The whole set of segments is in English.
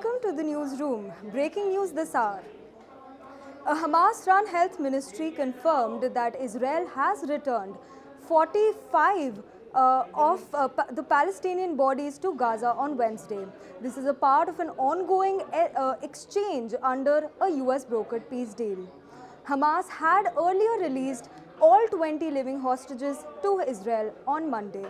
Welcome to the newsroom. Breaking news this hour. A Hamas-run health ministry confirmed that Israel has returned 45 of the Palestinian bodies to Gaza on Wednesday. This is a part of an ongoing exchange under a US brokered peace deal. Hamas had earlier released all 20 living hostages to Israel on Monday.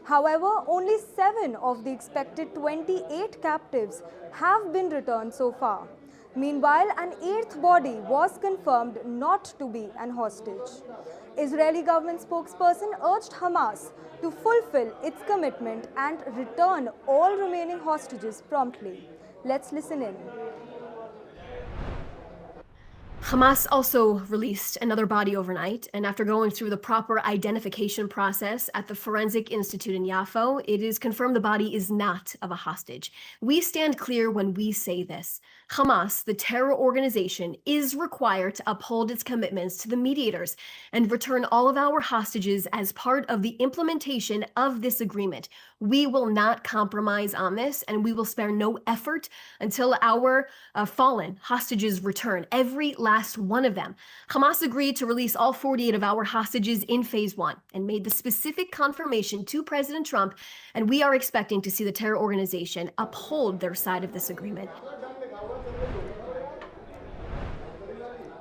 However, only 7 of the expected 28 captives have been returned so far. Meanwhile, an 8th body was confirmed not to be an hostage. Israeli government spokesperson urged Hamas to fulfill its commitment and return all remaining hostages promptly. Let's listen in. Hamas also released another body overnight, and after going through the proper identification process at the Forensic Institute in Yaffo, it is confirmed the body is not of a hostage. We stand clear when we say this. Hamas, the terror organization, is required to uphold its commitments to the mediators and return all of our hostages as part of the implementation of this agreement. We will not compromise on this, and we will spare no effort until our fallen hostages return, every last one of them. Hamas agreed to release all 48 of our hostages in phase 1 and made the specific confirmation to President Trump, and we are expecting to see the terror organization uphold their side of this agreement.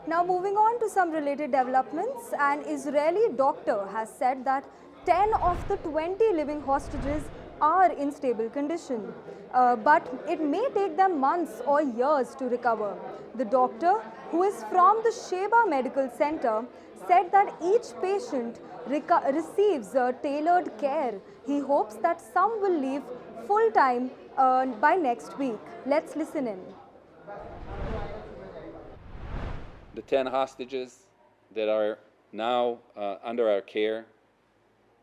Now moving on to some related developments, an Israeli doctor has said that 10 of the 20 living hostages are in stable condition, but it may take them months or years to recover. The doctor, who is from the Sheba Medical Center, said that each patient receives tailored care. He hopes that some will leave full-time by next week. Let's listen in. The 10 hostages that are now under our care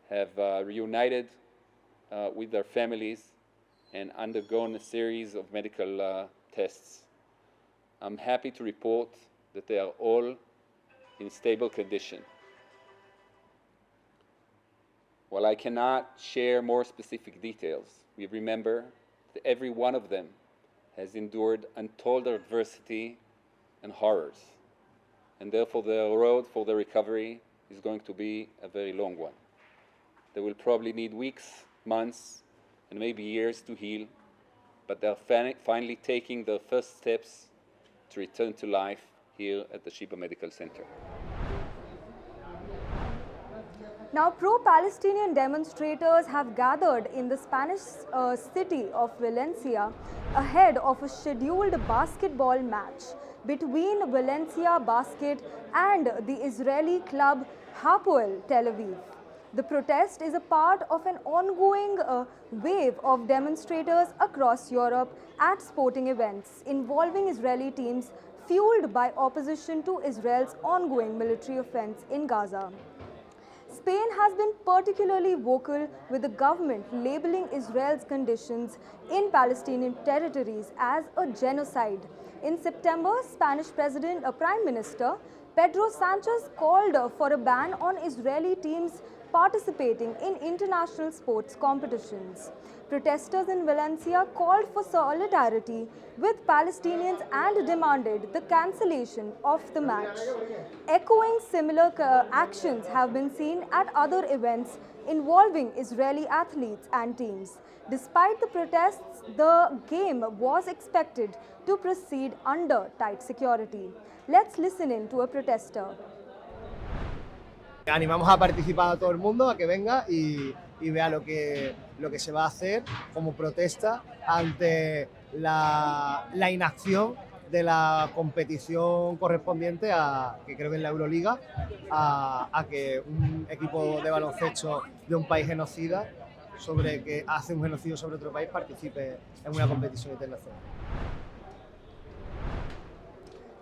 have reunited with their families and undergone a series of medical tests. I'm happy to report that they are all in stable condition. While I cannot share more specific details, we remember that every one of them has endured untold adversity and horrors, and therefore the road for their recovery is going to be a very long one. They will probably need weeks, months, and maybe years to heal, but they're finally taking their first steps to return to life here at the Sheba Medical Center. Now, pro-Palestinian demonstrators have gathered in the Spanish city of Valencia ahead of a scheduled basketball match between Valencia Basket and the Israeli club Hapoel Tel Aviv. The protest is a part of an ongoing wave of demonstrators across Europe at sporting events involving Israeli teams, fueled by opposition to Israel's ongoing military offense in Gaza. Spain has been particularly vocal, with the government labeling Israel's conditions in Palestinian territories as a genocide. In September, Spanish Prime Minister Pedro Sanchez called for a ban on Israeli teams participating in international sports competitions. Protesters in Valencia called for solidarity with Palestinians and demanded the cancellation of the match. Echoing similar actions have been seen at other events involving Israeli athletes and teams. Despite the protests, the game was expected to proceed under tight security. Let's listen in to a protester. Animamos a participar a todo el mundo a que venga y vea lo que se va a hacer como protesta ante la inacción de la competición correspondiente a, que creo que es la Euroliga, a que un equipo de baloncesto de un país genocida que hace un genocidio sobre otro país participe en una competición internacional.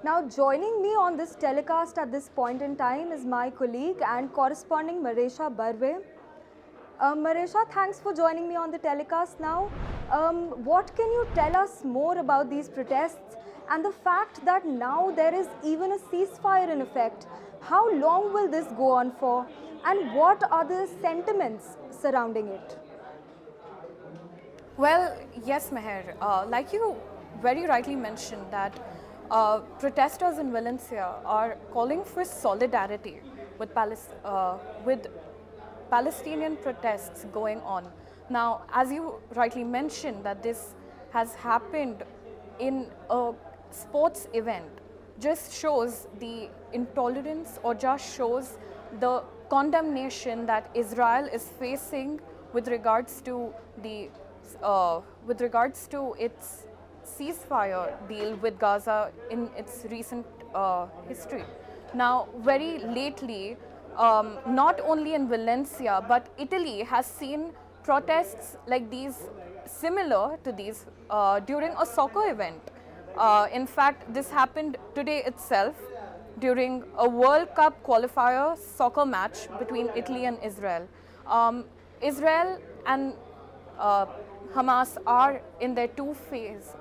Now, joining me on this telecast at this point in time is my colleague and corresponding Maresha Barve. Maresha, thanks for joining me on the telecast now. What can you tell us more about these protests and the fact that now there is even a ceasefire in effect? How long will this go on for, and what are the sentiments surrounding it? Well, yes, Meher. Like you very rightly mentioned that protesters in Valencia are calling for solidarity with Palestinian protests going on. Now, as you rightly mentioned, that this has happened in a sports event just shows the intolerance, or just shows the condemnation that Israel is facing with regards to its ceasefire deal with Gaza in its recent history. Now, very lately, not only in Valencia, but Italy has seen protests like these, similar to these, during a soccer event. In fact, this happened today itself during a World Cup qualifier soccer match between Italy and Israel. Israel and Hamas are in their two-phase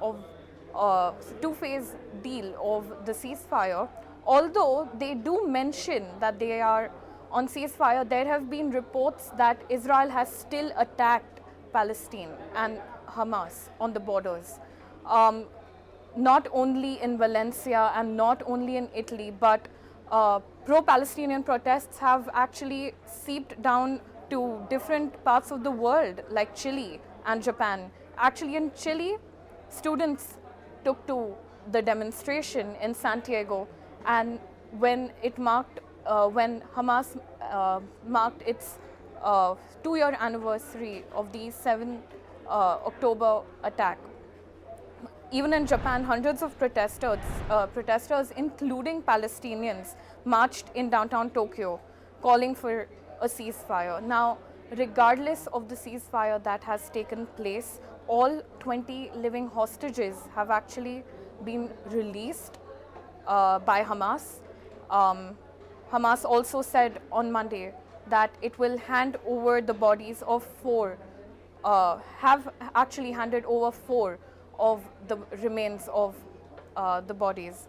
deal of the ceasefire. Although they do mention that they are on ceasefire, there have been reports that Israel has still attacked Palestine and Hamas on the borders. Not only in Valencia and not only in Italy, but pro-Palestinian protests have actually seeped down to different parts of the world, like Chile and Japan. Actually, in Chile, students took to the demonstration in Santiago, and when Hamas marked its 2-year anniversary of the 7 October attack. Even in Japan, hundreds of protesters, including Palestinians, marched in downtown Tokyo, calling for a ceasefire. Now, regardless of the ceasefire that has taken place, all 20 living hostages have actually been released by Hamas. Hamas also said on Monday that it will hand over the bodies of 4, have actually handed over 4 of the remains of the bodies.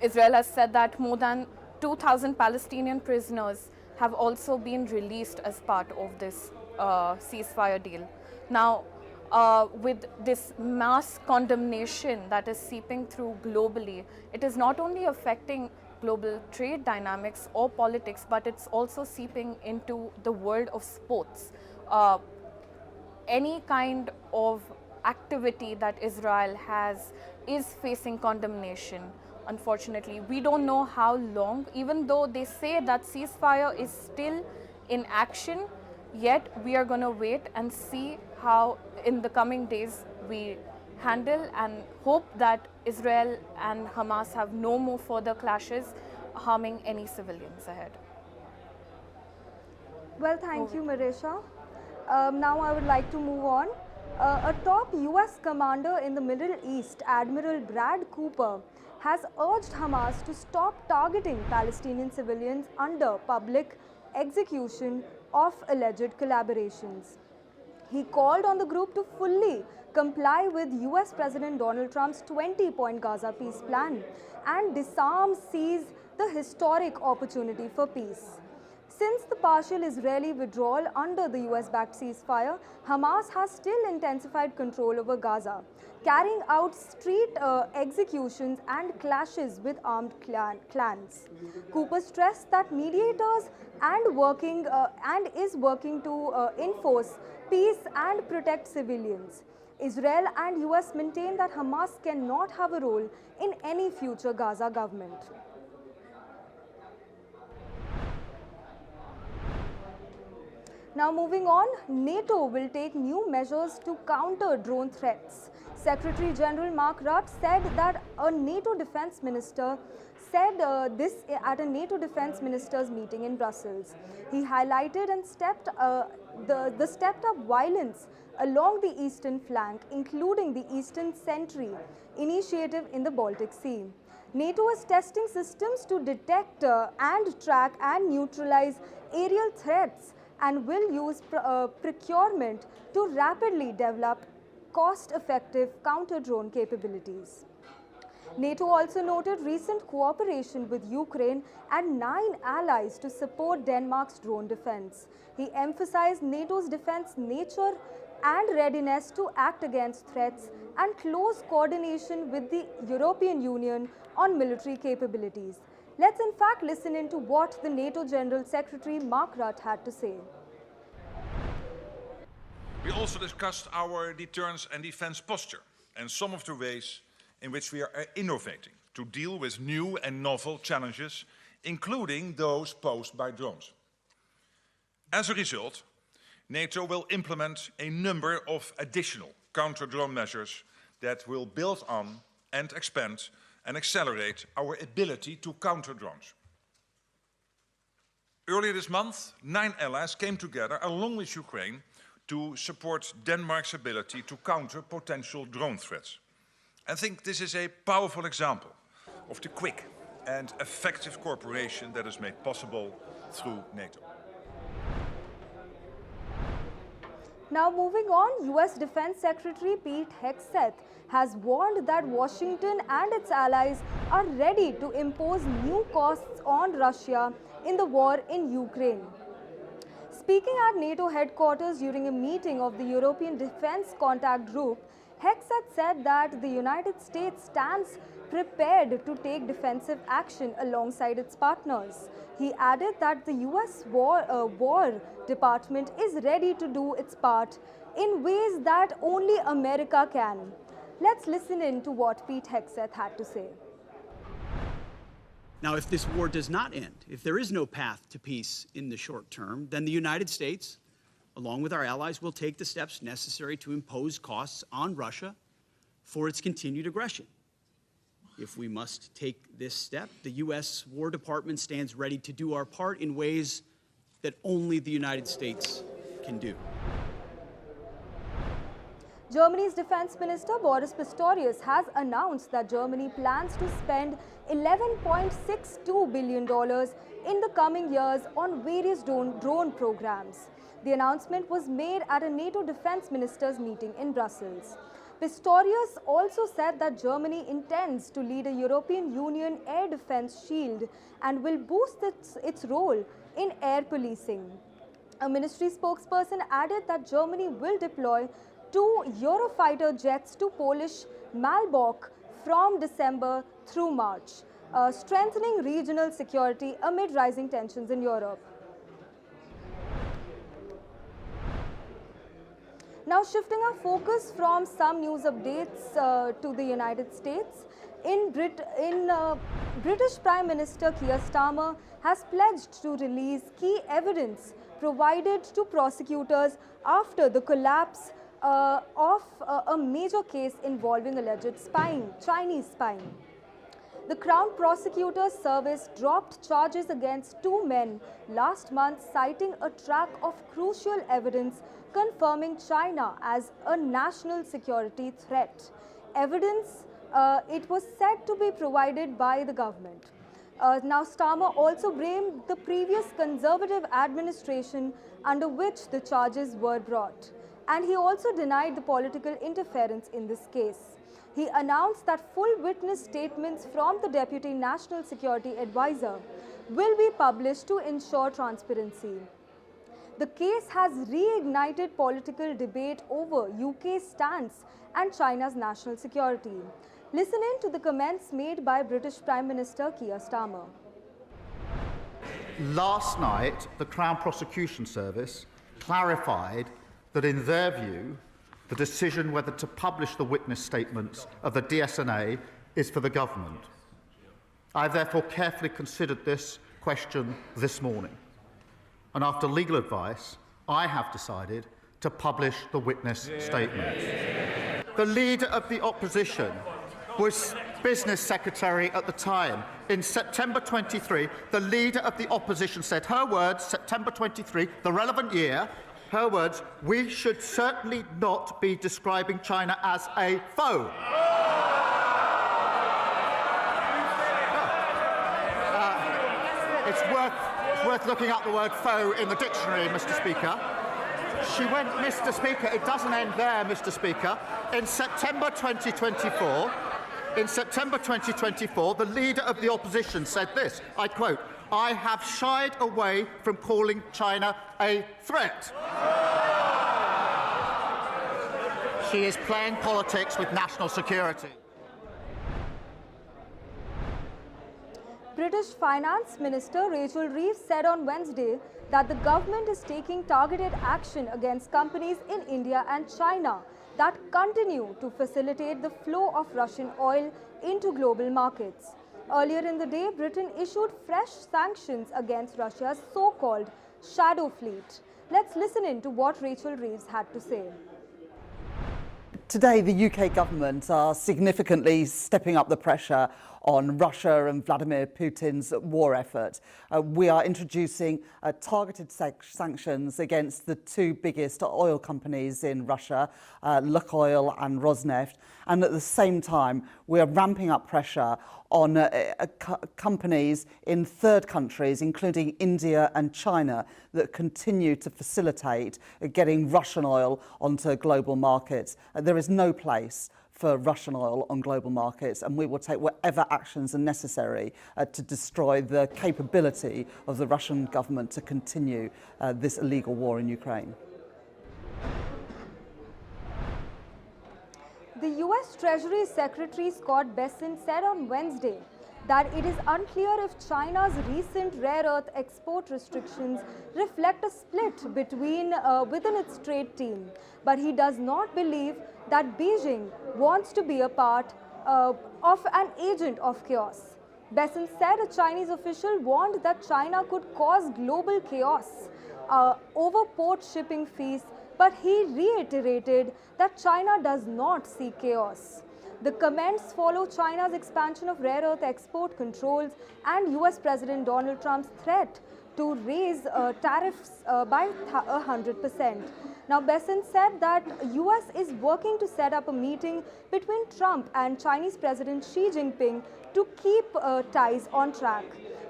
Israel has said that more than 2,000 Palestinian prisoners have also been released as part of this ceasefire deal. Now, with this mass condemnation that is seeping through globally, it is not only affecting global trade dynamics or politics, but it's also seeping into the world of sports. Any kind of activity that Israel has is facing condemnation. Unfortunately, we don't know how long, even though they say that ceasefire is still in action, yet we are going to wait and see how in the coming days we handle, and hope that Israel and Hamas have no more further clashes harming any civilians ahead. Well, thank you, Marisha. Now I would like to move on. A top US commander in the Middle East, Admiral Brad Cooper, has urged Hamas to stop targeting Palestinian civilians under public execution of alleged collaborations. He called on the group to fully comply with US President Donald Trump's 20-point Gaza peace plan and disarm, seize the historic opportunity for peace. Since the partial Israeli withdrawal under the US-backed ceasefire, Hamas has still intensified control over Gaza, carrying out street executions and clashes with armed clans. Cooper stressed that mediators and is working to enforce peace and protect civilians. Israel and US maintain that Hamas cannot have a role in any future Gaza government. Now moving on, NATO will take new measures to counter drone threats. Secretary General Mark Rutte said that a NATO defense minister said this at a NATO defense ministers meeting in Brussels. He highlighted and the stepped up violence along the eastern flank, including the Eastern Sentry initiative in the Baltic Sea. NATO is testing systems to detect and track and neutralize aerial threats, and will use procurement to rapidly develop cost-effective counter-drone capabilities. NATO also noted recent cooperation with Ukraine and 9 allies to support Denmark's drone defense. He emphasized NATO's defense nature and readiness to act against threats and close coordination with the European Union on military capabilities. Let's in fact listen into what the NATO General Secretary Mark Rutte had to say. We also discussed our deterrence and defense posture and some of the ways in which we are innovating to deal with new and novel challenges, including those posed by drones. As a result, NATO will implement a number of additional counter-drone measures that will build on and expand and accelerate our ability to counter drones. Earlier this month, 9 allies came together along with Ukraine to support Denmark's ability to counter potential drone threats. I think this is a powerful example of the quick and effective cooperation that is made possible through NATO. Now moving on, US Defense Secretary Pete Hegseth has warned that Washington and its allies are ready to impose new costs on Russia in the war in Ukraine. Speaking at NATO headquarters during a meeting of the European Defense Contact Group, Hegseth said that the United States stands prepared to take defensive action alongside its partners. He added that the US War Department is ready to do its part in ways that only America can. Let's listen in to what Pete Hegseth had to say. Now, if this war does not end, if there is no path to peace in the short term, then the United States, along with our allies, will take the steps necessary to impose costs on Russia for its continued aggression. If we must take this step, the U.S. War Department stands ready to do our part in ways that only the United States can do. Germany's Defense Minister Boris Pistorius has announced that Germany plans to spend $11.62 billion in the coming years on various drone programs. The announcement was made at a NATO defense ministers meeting in Brussels. Pistorius also said that Germany intends to lead a European Union air defense shield and will boost its role in air policing. A ministry spokesperson added that Germany will deploy 2 Eurofighter jets to Polish Malbork from December through March, strengthening regional security amid rising tensions in Europe. Now shifting our focus from some news updates to the United States, British Prime Minister Keir Starmer has pledged to release key evidence provided to prosecutors after the collapse of a major case involving alleged Chinese spying. The Crown Prosecutor's Service dropped charges against 2 men last month, citing a track of crucial evidence confirming China as a national security threat. Evidence it was said to be provided by the government. Now Starmer also blamed the previous Conservative administration under which the charges were brought. And he also denied the political interference in this case. He announced that full witness statements from the Deputy National Security Advisor will be published to ensure transparency. The case has reignited political debate over UK's stance and China's national security. Listen in to the comments made by British Prime Minister Keir Starmer. Last night, the Crown Prosecution Service clarified that in their view, the decision whether to publish the witness statements of the DSNA is for the government. I have therefore carefully considered this question this morning, and after legal advice, I have decided to publish the witness statements. The Leader of the Opposition was Business Secretary at the time. In September 23, the Leader of the Opposition said, her words, September 23, the relevant year, her words, "We should certainly not be describing China as a foe." It's worth looking up the word foe in the dictionary, Mr. Speaker. She went, Mr. Speaker, it doesn't end there, Mr. Speaker. In September 2024, In September 2024, the leader of the opposition said this, I quote, "I have shied away from calling China a threat." She is playing politics with national security. British Finance Minister Rachel Reeves said on Wednesday that the government is taking targeted action against companies in India and China that continue to facilitate the flow of Russian oil into global markets. Earlier in the day, Britain issued fresh sanctions against Russia's so-called shadow fleet. Let's listen in to what Rachel Reeves had to say. Today, the UK government are significantly stepping up the pressure on Russia and Vladimir Putin's war effort. We are introducing targeted sanctions against the two biggest oil companies in Russia, Lukoil and Rosneft, and at the same time, we are ramping up pressure on companies in third countries, including India and China, that continue to facilitate getting Russian oil onto global markets. There is no place for Russian oil on global markets, and we will take whatever actions are necessary to destroy the capability of the Russian government to continue this illegal war in Ukraine. The US Treasury Secretary Scott Bessent said on Wednesday that it is unclear if China's recent rare earth export restrictions reflect a split within its trade team. But he does not believe that Beijing wants to be a part of an agent of chaos. Bessent said a Chinese official warned that China could cause global chaos over port shipping fees, but he reiterated that China does not see chaos. The comments follow China's expansion of rare earth export controls and US President Donald Trump's threat to raise tariffs by 100%. Now, Bessent said that US is working to set up a meeting between Trump and Chinese President Xi Jinping to keep ties on track.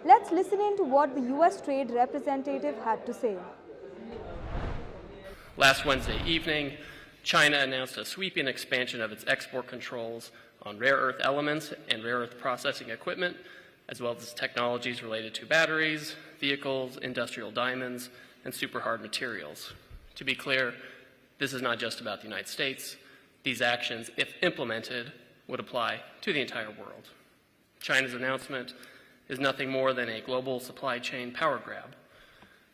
Let's listen in to what the US trade representative had to say. Last Wednesday evening, China announced a sweeping expansion of its export controls on rare earth elements and rare earth processing equipment, as well as technologies related to batteries, vehicles, industrial diamonds, and superhard materials. To be clear, this is not just about the United States. These actions, if implemented, would apply to the entire world. China's announcement is nothing more than a global supply chain power grab.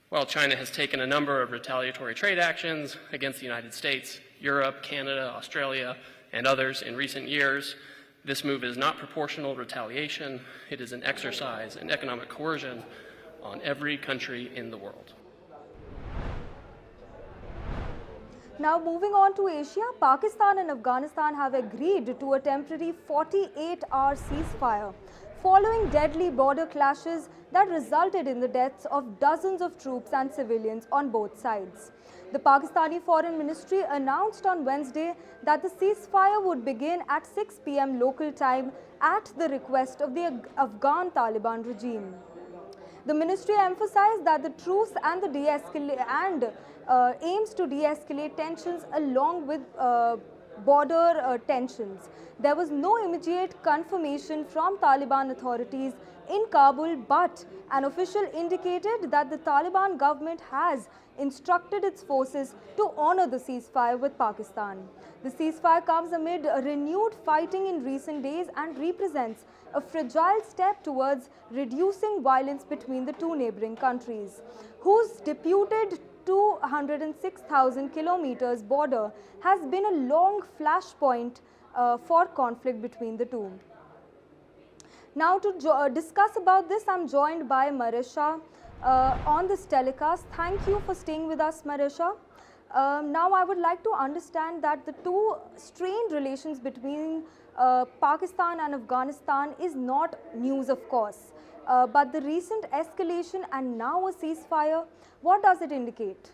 While China has taken a number of retaliatory trade actions against the United States, Europe, Canada, Australia, and others in recent years, this move is not proportional retaliation. It is an exercise in economic coercion on every country in the world. Now, moving on to Asia, Pakistan and Afghanistan have agreed to a temporary 48-hour ceasefire following deadly border clashes that resulted in the deaths of dozens of troops and civilians on both sides. The Pakistani Foreign Ministry announced on Wednesday that the ceasefire would begin at 6 p.m. local time at the request of the Afghan Taliban regime. The ministry emphasized that the truce and the aims to de-escalate tensions along with border tensions. There was no immediate confirmation from Taliban authorities in Kabul, but an official indicated that the Taliban government has instructed its forces to honor the ceasefire with Pakistan. The ceasefire comes amid renewed fighting in recent days and represents a fragile step towards reducing violence between the two neighboring countries, whose disputed 206,000 kilometers border has been a long flashpoint for conflict between the two. Now, to discuss about this, I'm joined by Marisha on this telecast. Thank you for staying with us, Marisha. Now, I would like to understand that the two strained relations between Pakistan and Afghanistan is not news, of course. But the recent escalation and now a ceasefire, what does it indicate?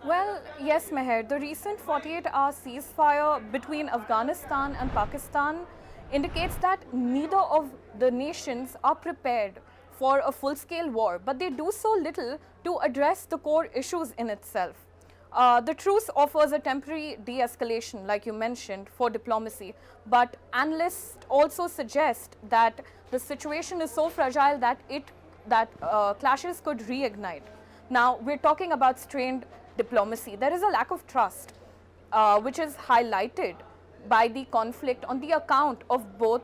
Well, yes, Meher, the recent 48-hour ceasefire between Afghanistan and Pakistan indicates that neither of the nations are prepared for a full-scale war, but they do so little to address the core issues in itself. The truce offers a temporary de-escalation, like you mentioned, for diplomacy, but analysts also suggest that the situation is so fragile that clashes could reignite. Now, we're talking about strained diplomacy. There is a lack of trust, which is highlighted by the conflict on the account of both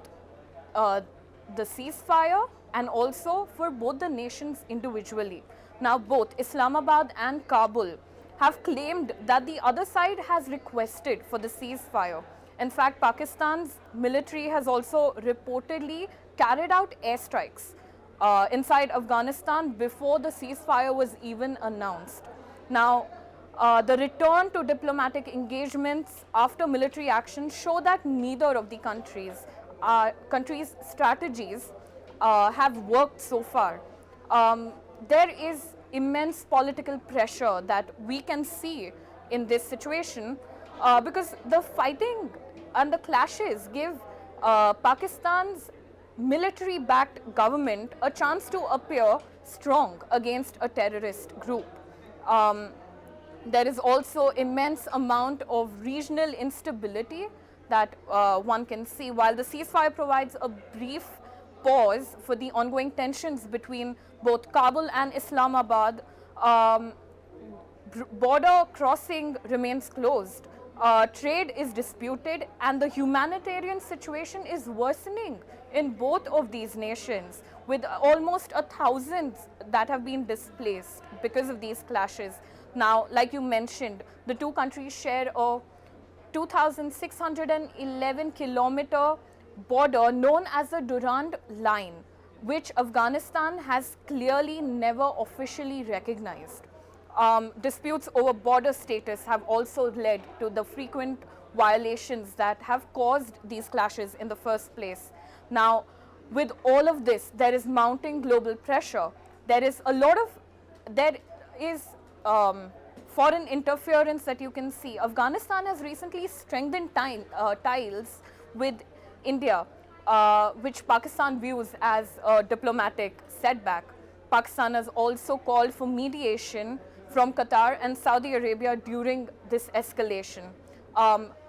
the ceasefire and also for both the nations individually. Now, both Islamabad and Kabul have claimed that the other side has requested for the ceasefire. In fact, Pakistan's military has also reportedly carried out airstrikes inside Afghanistan before the ceasefire was even announced. Now, the return to diplomatic engagements after military action show that neither of the countries' strategies have worked so far. There is immense political pressure that we can see in this situation because the fighting and the clashes give Pakistan's military-backed government a chance to appear strong against a terrorist group. There is also immense amount of regional instability that one can see. While the ceasefire provides a brief pause for the ongoing tensions between both Kabul and Islamabad, border crossing remains closed. Trade is disputed and the humanitarian situation is worsening in both of these nations, with almost 1,000 that have been displaced because of these clashes. Now, like you mentioned, the two countries share a 2,611 kilometer border known as the Durand Line, which Afghanistan has clearly never officially recognized. Disputes over border status have also led to the frequent violations that have caused these clashes in the first place. Now, with all of this, there is mounting global pressure. There is foreign interference that you can see. Afghanistan has recently strengthened ties with India, which Pakistan views as a diplomatic setback. Pakistan has also called for mediation from Qatar and Saudi Arabia during this escalation.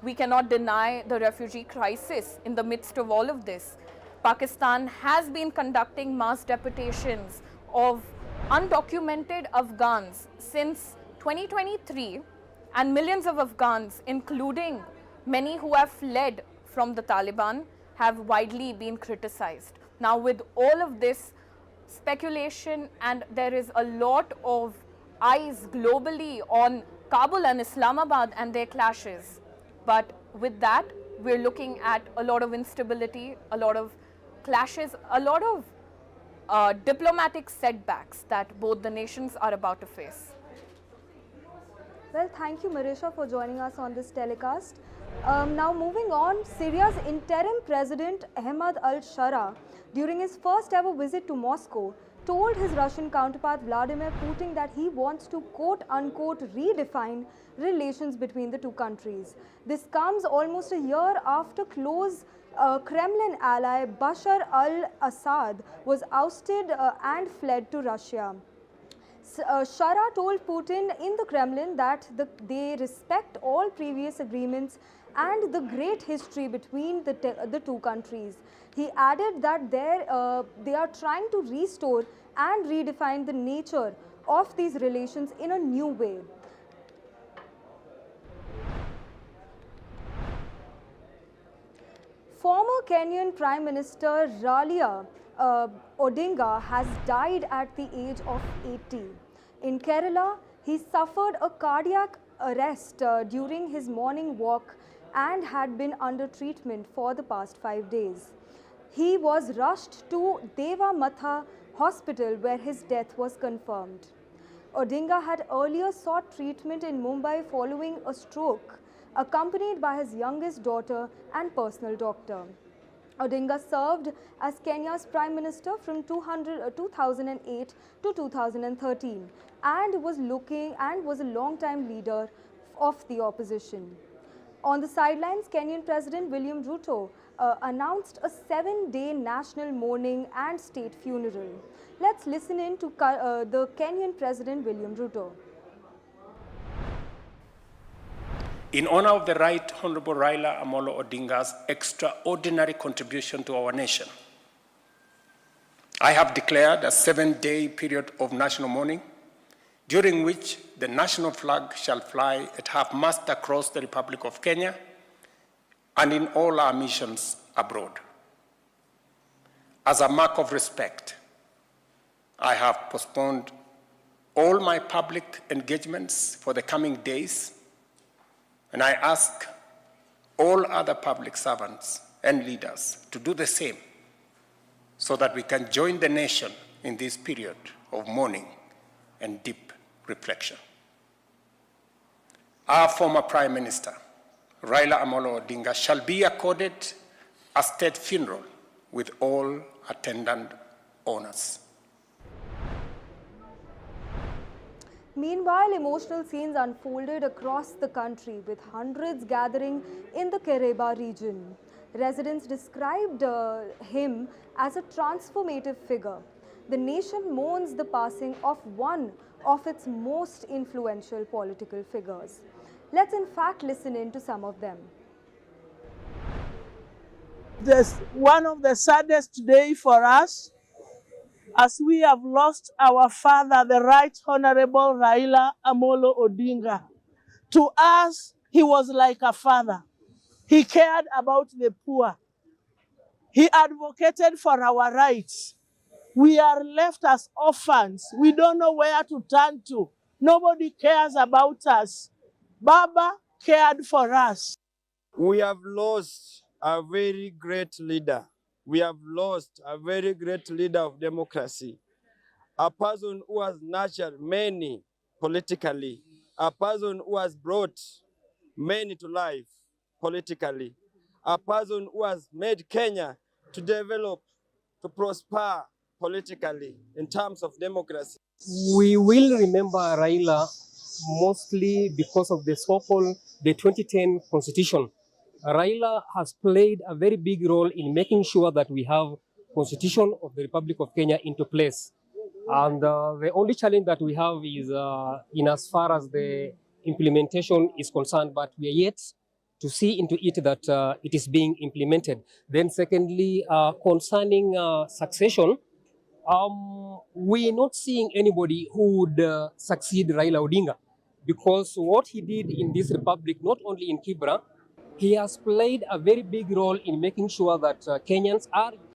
We cannot deny the refugee crisis in the midst of all of this. Pakistan has been conducting mass deportations of undocumented Afghans since 2023, and millions of Afghans, including many who have fled from the Taliban, have widely been criticized. Now, with all of this speculation, and there is a lot of eyes globally on Kabul and Islamabad and their clashes, but with that, we're looking at a lot of instability, a lot of clashes, a lot of diplomatic setbacks that both the nations are about to face. Well, thank you, Marisha, for joining us on this telecast. Now, moving on, Syria's interim president, Ahmad al-Shara, during his first ever visit to Moscow, told his Russian counterpart Vladimir Putin that he wants to quote-unquote redefine relations between the two countries. This comes almost a year after close Kremlin ally Bashar al-Assad was ousted and fled to Russia. Shara told Putin in the Kremlin that they respect all previous agreements and the great history between the two countries. He added that they are trying to restore and redefine the nature of these relations in a new way. Former Kenyan Prime Minister Raila Odinga has died at the age of 80. In Kerala, he suffered a cardiac arrest during his morning walk and had been under treatment for the past 5 days. He was rushed to Deva Matha Hospital where his death was confirmed. Odinga had earlier sought treatment in Mumbai following a stroke, accompanied by his youngest daughter and personal doctor. Odinga served as Kenya's Prime Minister from 2008 to 2013 and was a long-time leader of the opposition. On the sidelines, Kenyan President William Ruto announced a 7-day national mourning and state funeral. Let's listen in to the Kenyan President William Ruto. in honor of the Right Honorable Raila Amolo Odinga's extraordinary contribution to our nation, I have declared a 7-day period of national mourning, during which the national flag shall fly at half-mast across the Republic of Kenya and in all our missions abroad. As a mark of respect, I have postponed all my public engagements for the coming days, and I ask all other public servants and leaders to do the same so that we can join the nation in this period of mourning and deep reflection. Our former Prime Minister, Raila Amolo Odinga, shall be accorded a state funeral with all attendant honors. Meanwhile, emotional scenes unfolded across the country with hundreds gathering in the Kereba region. Residents described him as a transformative figure. The nation mourns the passing of one of its most influential political figures. Let's in fact listen in to some of them. This one of the saddest days for us, as we have lost our father, the Right Honorable Raila Amolo Odinga. To us, he was like a father. He cared about the poor. He advocated for our rights. We are left as orphans. We don't know where to turn to. Nobody cares about us. Baba cared for us. We have lost a very great leader. We have lost a very great leader of democracy, a person who has nurtured many politically, a person who has brought many to life politically, a person who has made Kenya to develop, to prosper politically in terms of democracy. We will remember Raila mostly because of the so-called the 2010 constitution. Raila has played a very big role in making sure that we have constitution of the Republic of Kenya into place. And the only challenge that we have is in as far as the implementation is concerned, but we are yet to see into it that it is being implemented. Then secondly, concerning succession, we're not seeing anybody who would succeed Raila Odinga, because what he did in this republic, not only in Kibra, he has played a very big role in making sure that Kenyans are